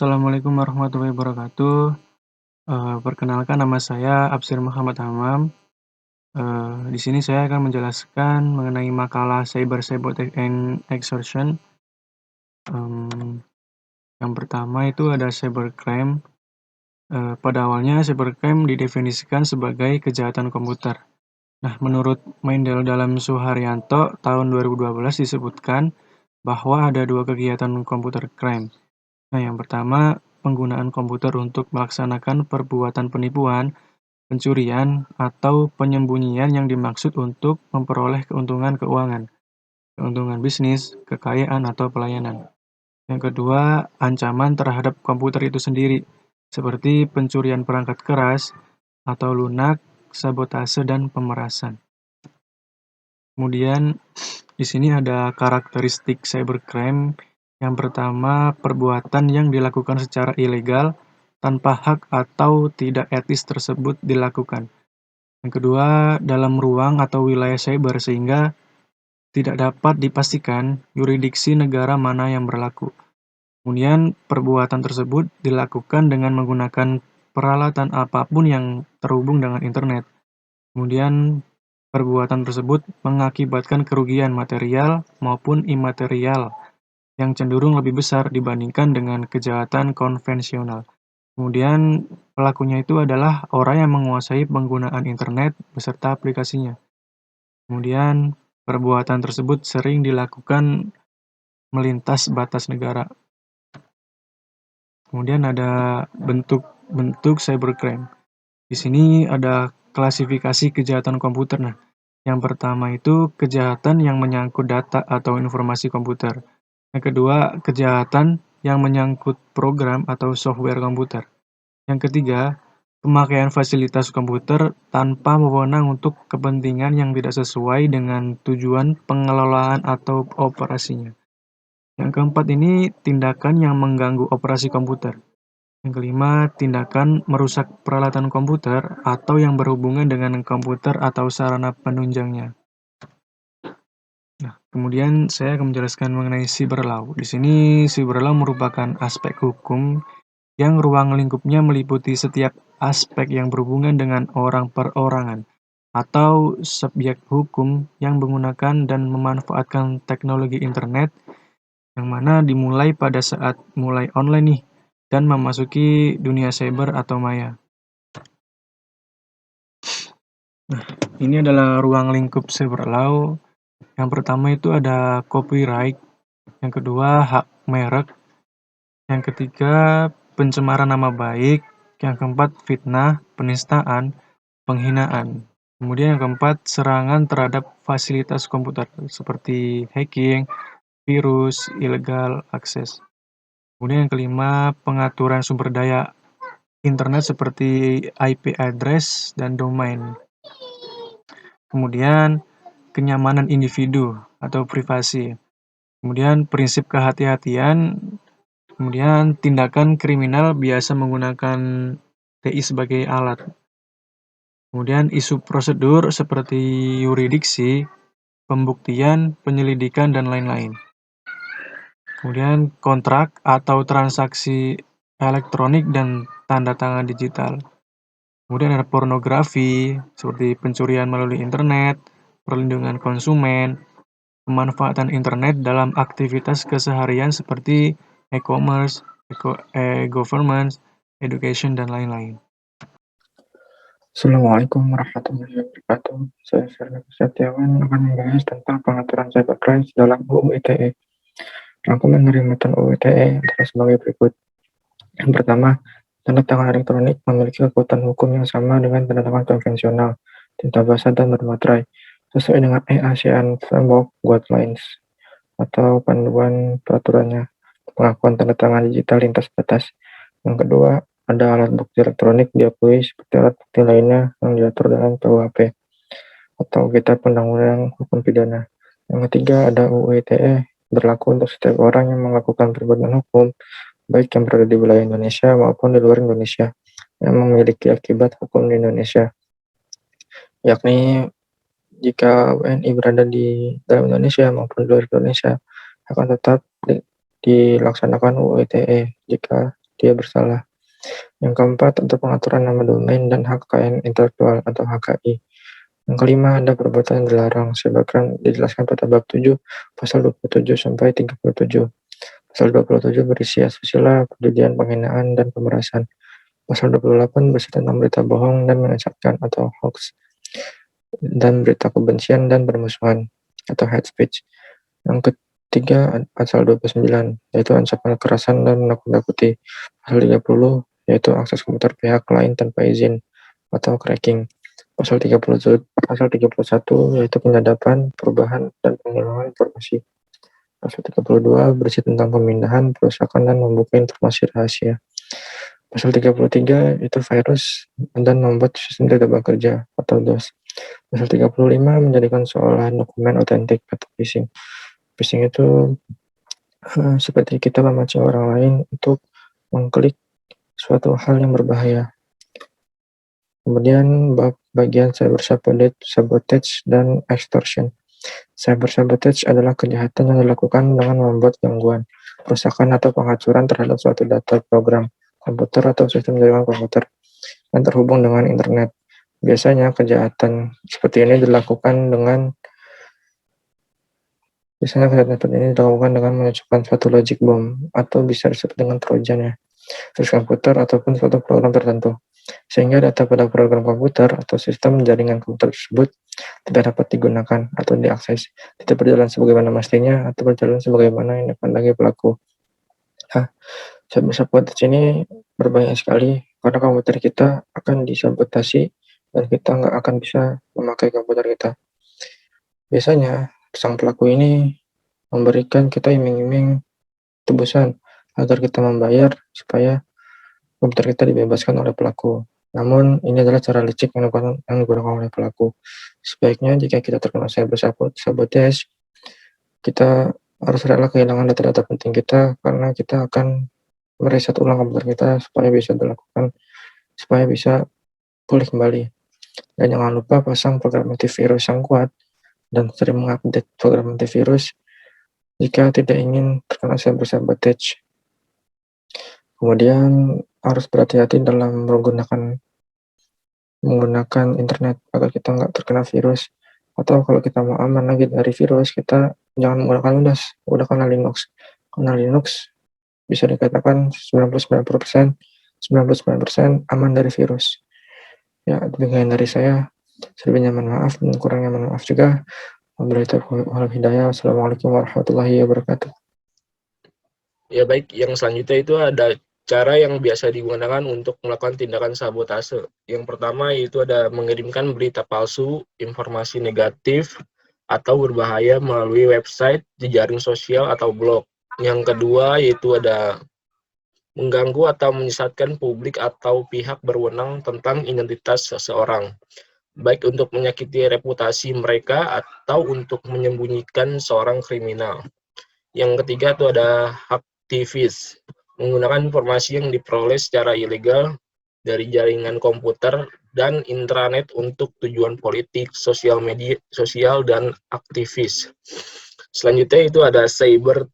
Assalamualaikum warahmatullahi wabarakatuh. Perkenalkan nama saya Absir Muhammad Hamam. Di sini saya akan menjelaskan mengenai makalah Cyber Sabotage and Extortion. Yang pertama itu ada cybercrime. Pada awalnya cybercrime didefinisikan sebagai kejahatan komputer. Nah, menurut Mendel dalam Suharyanto tahun 2012 disebutkan bahwa ada dua kegiatan komputer crime. Nah, yang pertama, penggunaan komputer untuk melaksanakan perbuatan penipuan, pencurian, atau penyembunyian yang dimaksud untuk memperoleh keuntungan keuangan, keuntungan bisnis, kekayaan, atau pelayanan. Yang kedua, ancaman terhadap komputer itu sendiri, seperti pencurian perangkat keras atau lunak, sabotase, dan pemerasan. Kemudian, di sini ada karakteristik cybercrime. Yang pertama, perbuatan yang dilakukan secara ilegal, tanpa hak atau tidak etis tersebut dilakukan. Yang kedua, dalam ruang atau wilayah cyber sehingga tidak dapat dipastikan yurisdiksi negara mana yang berlaku. Kemudian, perbuatan tersebut dilakukan dengan menggunakan peralatan apapun yang terhubung dengan internet. Kemudian, perbuatan tersebut mengakibatkan kerugian material maupun imaterial yang cenderung lebih besar dibandingkan dengan kejahatan konvensional. Kemudian, pelakunya itu adalah orang yang menguasai penggunaan internet beserta aplikasinya. Kemudian, perbuatan tersebut sering dilakukan melintas batas negara. Kemudian ada bentuk-bentuk cybercrime. Di sini ada klasifikasi kejahatan komputer. Nah, yang pertama itu kejahatan yang menyangkut data atau informasi komputer. Yang kedua, kejahatan yang menyangkut program atau software komputer. Yang ketiga, pemakaian fasilitas komputer tanpa wewenang untuk kepentingan yang tidak sesuai dengan tujuan pengelolaan atau operasinya. Yang keempat ini tindakan yang mengganggu operasi komputer. Yang kelima, tindakan merusak peralatan komputer atau yang berhubungan dengan komputer atau sarana penunjangnya. Nah, kemudian saya akan menjelaskan mengenai cyber law. Di sini cyber law merupakan aspek hukum yang ruang lingkupnya meliputi setiap aspek yang berhubungan dengan orang perorangan atau subjek hukum yang menggunakan dan memanfaatkan teknologi internet yang mana dimulai pada saat mulai online nih dan memasuki dunia cyber atau maya. Nah, ini adalah ruang lingkup cyber law. Yang pertama itu ada copyright, yang kedua hak merek, yang ketiga pencemaran nama baik, yang keempat fitnah, penistaan, penghinaan. Kemudian yang keempat serangan terhadap fasilitas komputer seperti hacking, virus, ilegal akses. Kemudian yang kelima pengaturan sumber daya internet seperti IP address dan domain. Kemudian kenyamanan individu atau privasi. Kemudian prinsip kehati-hatian. Kemudian tindakan kriminal biasa menggunakan TI sebagai alat. Kemudian isu prosedur seperti yurisdiksi, pembuktian, penyelidikan, dan lain-lain. Kemudian kontrak atau transaksi elektronik dan tanda tangan digital. Kemudian ada pornografi, seperti pencurian melalui internet, perlindungan konsumen, pemanfaatan internet dalam aktivitas keseharian seperti e-commerce, e-government, education, dan lain-lain. Assalamualaikum warahmatullahi wabarakatuh. Saya Fernando Setiawan akan membahas tentang pengaturan cybercrime dalam UU ITE. Rangkuman dari matan UU ITE adalah sebagai berikut. Yang pertama, tanda tangan elektronik memiliki kekuatan hukum yang sama dengan tanda tangan konvensional, tinta basah dan bermaterai, sesuai dengan ASEAN Framework Guidelines atau panduan peraturannya. Pengakuan tanda tangan digital lintas batas. Yang kedua, ada alat bukti elektronik diakui seperti alat bukti lainnya yang diatur dalam KUHP atau Kitab Undang-Undang Hukum Pidana. Yang ketiga, ada UU ITE berlaku untuk setiap orang yang melakukan perbuatan hukum, baik yang berada di wilayah Indonesia maupun di luar Indonesia, yang memiliki akibat hukum di Indonesia. Yakni jika WNI berada di dalam Indonesia maupun di luar Indonesia, akan tetap dilaksanakan UU ITE jika dia bersalah. Yang keempat, ada pengaturan nama domain dan hak kekayaan intelektual atau HKI. Yang kelima, ada perbuatan yang dilarang. Cybercrime dijelaskan pada bab 7, pasal 27 sampai 37. Pasal 27 berisi asusila, perjudian, penghinaan, dan pemerasan. Pasal 28 berisi tentang berita bohong dan menyesatkan atau hoax, dan berita kebencian dan permusuhan atau hate speech. Yang ketiga, pasal 29, yaitu ancaman kekerasan dan menakut-nakuti. Pasal 30, yaitu akses komputer pihak lain tanpa izin atau cracking. Pasal 31, yaitu penyadapan, perubahan, dan penghilangan informasi. Pasal 32 berisi tentang pemindahan, perusakan, dan membuka informasi rahasia. Pasal 33 itu virus dan membuat sistem tidak bekerja atau DOS. Pasal 35 menjadikan seolah dokumen otentik atau phishing. Phishing itu seperti kita memancing orang lain untuk mengklik suatu hal yang berbahaya. Kemudian bab bagian cyber sabotage dan extortion. Cyber sabotage adalah kejahatan yang dilakukan dengan membuat gangguan, perusakan atau penghancuran terhadap suatu data program, komputer atau sistem jaringan komputer yang terhubung dengan internet. Biasanya kejahatan seperti ini dilakukan dengan mengucapkan suatu logic bomb atau bisa disebut dengan trojan ya, virus komputer ataupun suatu program tertentu, sehingga data pada program komputer atau sistem jaringan komputer tersebut tidak dapat digunakan atau diakses, tidak berjalan sebagaimana mestinya atau berjalan sebagaimana yang dikehendaki pelaku. Nah, cyber sabotage ini berbahaya sekali karena komputer kita akan disabotasi dan kita nggak akan bisa memakai komputer kita. Biasanya sang pelaku ini memberikan kita iming-iming tebusan agar kita membayar supaya komputer kita dibebaskan oleh pelaku. Namun, ini adalah cara licik yang digunakan oleh pelaku. Sebaiknya jika kita terkena cyber sabotage, kita harus rela kehilangan data-data penting kita karena kita akan mereset ulang komputer kita supaya bisa pulih kembali. Dan jangan lupa pasang program antivirus yang kuat dan sering mengupdate program antivirus jika tidak ingin terkena cyber sabotage. Kemudian harus berhati-hati dalam menggunakan internet agar kita nggak terkena virus. Atau kalau kita mau aman lagi dari virus, kita jangan menggunakan Windows, gunakanlah Linux. Karena Linux bisa dikatakan 99% aman dari virus. Ya, demikian dari saya. Selebihnya mohon maaf dan kurangnya mohon maaf juga. Wabillahi taufiq wal hidayah. Wassalamualaikum warahmatullahi wabarakatuh. Ya baik, yang selanjutnya itu ada cara yang biasa digunakan untuk melakukan tindakan sabotase. Yang pertama itu ada mengirimkan berita palsu, informasi negatif, atau berbahaya melalui website, jejaring sosial, atau blog. Yang kedua yaitu ada mengganggu atau menyesatkan publik atau pihak berwenang tentang identitas seseorang, baik untuk menyakiti reputasi mereka atau untuk menyembunyikan seorang kriminal. Yang ketiga itu ada aktivis, menggunakan informasi yang diperoleh secara ilegal dari jaringan komputer dan intranet untuk tujuan politik, sosial media, sosial, dan aktivis. Selanjutnya itu ada cyber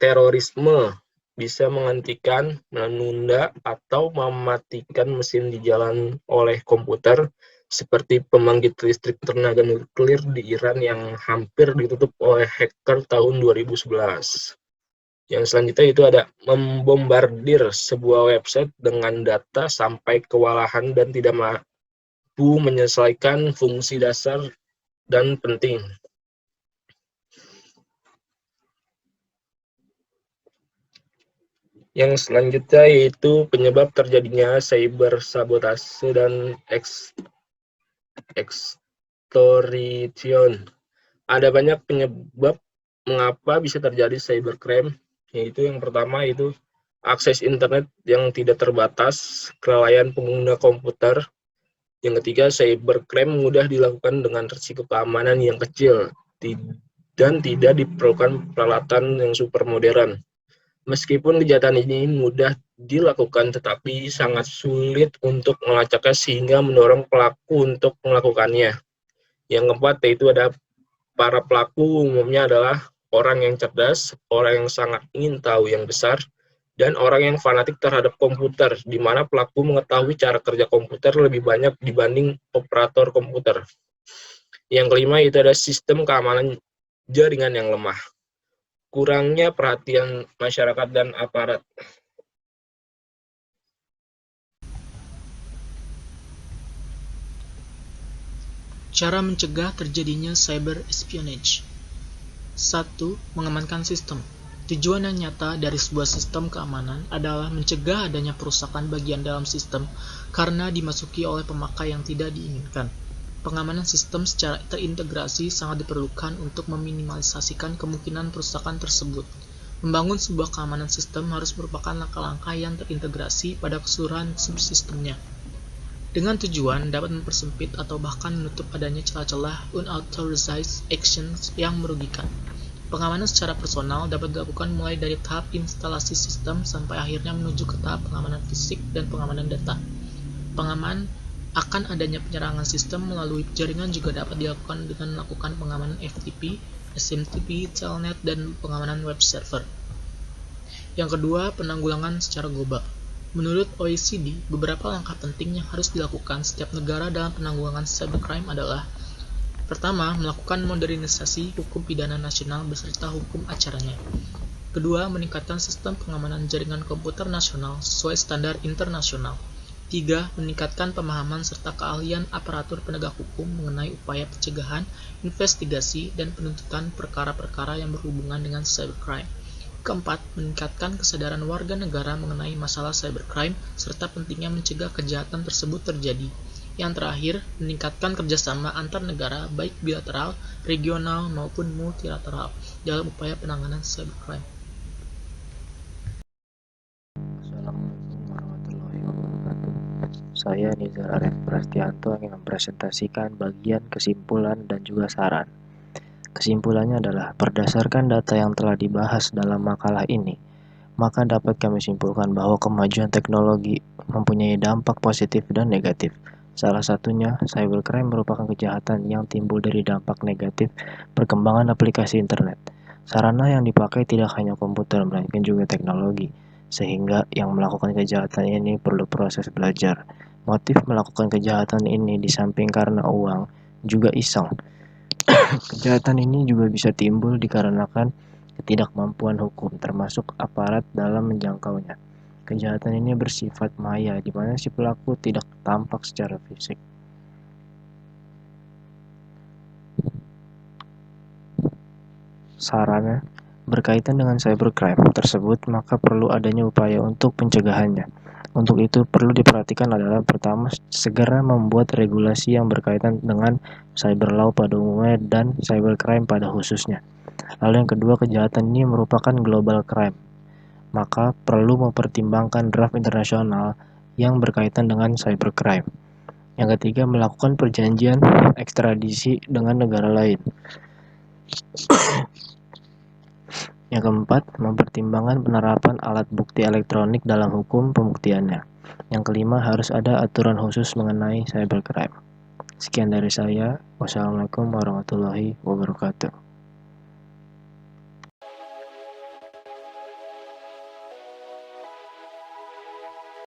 terorisme, bisa menghentikan, menunda, atau mematikan mesin di jalan oleh komputer, seperti pembangkit listrik tenaga nuklir di Iran yang hampir ditutup oleh hacker tahun 2011. Yang selanjutnya itu ada membombardir sebuah website dengan data sampai kewalahan dan tidak mampu menyelesaikan fungsi dasar dan penting. Yang selanjutnya yaitu penyebab terjadinya cyber sabotase dan extortion. Ada banyak penyebab mengapa bisa terjadi cybercrime, yaitu yang pertama itu akses internet yang tidak terbatas, kelalaian pengguna komputer. Yang ketiga, cybercrime mudah dilakukan dengan risiko keamanan yang kecil dan tidak diperlukan peralatan yang super modern. Meskipun kejahatan ini mudah dilakukan, tetapi sangat sulit untuk melacaknya sehingga mendorong pelaku untuk melakukannya. Yang keempat yaitu ada para pelaku umumnya adalah orang yang cerdas, orang yang sangat ingin tahu yang besar, dan orang yang fanatik terhadap komputer, di mana pelaku mengetahui cara kerja komputer lebih banyak dibanding operator komputer. Yang kelima itu ada sistem keamanan jaringan yang lemah. Kurangnya perhatian masyarakat dan aparat. Cara mencegah terjadinya cyber espionage. 1. Mengamankan sistem. Tujuan yang nyata dari sebuah sistem keamanan adalah mencegah adanya perusakan bagian dalam sistem karena dimasuki oleh pemakai yang tidak diinginkan. Pengamanan sistem secara terintegrasi sangat diperlukan untuk meminimalisasikan kemungkinan perusakan tersebut. Membangun sebuah keamanan sistem harus merupakan langkah-langkah yang terintegrasi pada keseluruhan subsistemnya, dengan tujuan dapat mempersempit atau bahkan menutup adanya celah-celah unauthorized actions yang merugikan. Pengamanan secara personal dapat dilakukan mulai dari tahap instalasi sistem sampai akhirnya menuju ke tahap pengamanan fisik dan pengamanan data. Pengaman akan adanya penyerangan sistem melalui jaringan juga dapat dilakukan dengan melakukan pengamanan FTP, SMTP, Telnet, dan pengamanan web server. Yang kedua, penanggulangan secara global. Menurut OECD, beberapa langkah penting yang harus dilakukan setiap negara dalam penanggulangan cybercrime adalah: pertama, melakukan modernisasi hukum pidana nasional beserta hukum acaranya. Kedua, meningkatkan sistem pengamanan jaringan komputer nasional sesuai standar internasional. Tiga, meningkatkan pemahaman serta keahlian aparatur penegak hukum mengenai upaya pencegahan, investigasi, dan penuntutan perkara-perkara yang berhubungan dengan cybercrime. Keempat, meningkatkan kesadaran warga negara mengenai masalah cybercrime serta pentingnya mencegah kejahatan tersebut terjadi. Yang terakhir, meningkatkan kerjasama antar negara baik bilateral, regional, maupun multilateral dalam upaya penanganan cybercrime. Assalamualaikum warahmatullahi wabarakatuh. Saya Nizar Arif Prastianto ingin mempresentasikan bagian kesimpulan dan juga saran. Kesimpulannya adalah, berdasarkan data yang telah dibahas dalam makalah ini, maka dapat kami simpulkan bahwa kemajuan teknologi mempunyai dampak positif dan negatif. Salah satunya, cybercrime merupakan kejahatan yang timbul dari dampak negatif perkembangan aplikasi internet. Sarana yang dipakai tidak hanya komputer, melainkan juga teknologi, sehingga yang melakukan kejahatan ini perlu proses belajar. Motif melakukan kejahatan ini di samping karena uang, juga iseng. Kejahatan ini juga bisa timbul dikarenakan ketidakmampuan hukum, termasuk aparat dalam menjangkaunya. Kejahatan ini bersifat maya, di mana si pelaku tidak tampak secara fisik. Sarannya, berkaitan dengan cybercrime tersebut, maka perlu adanya upaya untuk pencegahannya. Untuk itu, perlu diperhatikan adalah, pertama, segera membuat regulasi yang berkaitan dengan cyber law pada umumnya dan cybercrime pada khususnya. Lalu yang kedua, kejahatan ini merupakan global crime, maka perlu mempertimbangkan draft internasional yang berkaitan dengan cybercrime. Yang ketiga, melakukan perjanjian ekstradisi dengan negara lain. Yang keempat, mempertimbangkan penerapan alat bukti elektronik dalam hukum pembuktiannya. Yang kelima, harus ada aturan khusus mengenai cybercrime. Sekian dari saya. Wassalamualaikum warahmatullahi wabarakatuh.